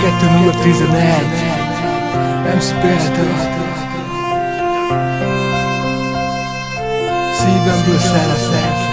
2011 MC Példa szívemből szeretlek.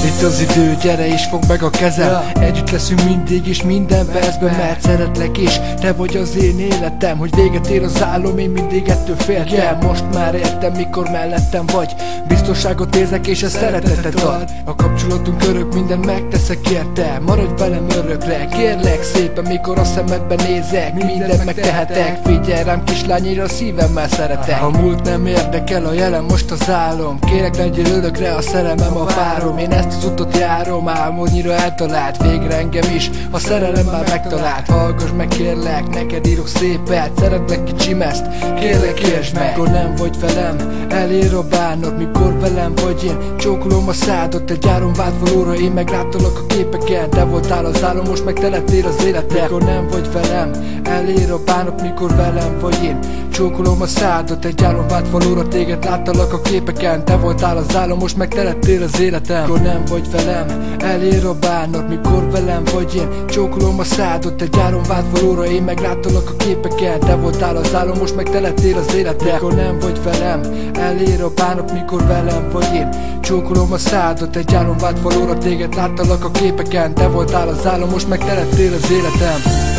Itt az idő, gyere és fogd meg a kezem. Együtt leszünk mindig és minden percben, mert szeretlek is. Te vagy az én életem, hogy véget ér az álom, én mindig ettől féltem. Most már értem, mikor mellettem vagy. Biztonságot érzek és ez szeretetet ad. A kapcsolatunk örök, mindent megteszek érte. Maradj velem örökre, kérlek szépen, mikor a szemedbe nézek. Mindent megtehetek, figyelj rám kislány, én a szívemmel szeretek. A múlt nem érdekel, a jelen most az álom. Kérek legyél örökre, a szerelmem a párom. Én ezt az utat járom, álmodnyira eltalált. Végre engem is, a szerelem már megtalált. Hallgass meg kérlek, neked írok szépet. Szeretlek kicsim ezt, kérlek értsd meg. Mikor nem vagy velem, elér a bánat. Mikor velem vagy én, csókolom a szádat. Egy áron vált valóra, én meg láttalak a képeken. Te voltál az álom, most meg te lettél az életem. Mikor nem vagy velem, elér a bánat. Mikor velem vagy én, csókolom a szádat. Egy áron vált valóra, téged láttalak a képeken. Te voltál az álom, most meg te lettél az életem. Mikor nem vagy velem, elér a bánat. Mikor velem vagy én, csókolom a szádat. Egy áron vált valóra, én meg láttalak a képeken. Te voltál az álom, most meg te lettél az életem. Mikor nem vagy velem, elér a bánat. Mikor velem vagy én, csókolom a szádat. Egy áron vált valóra, téged láttalak a képeken. Te voltál az álom, most meg te lettél az életem.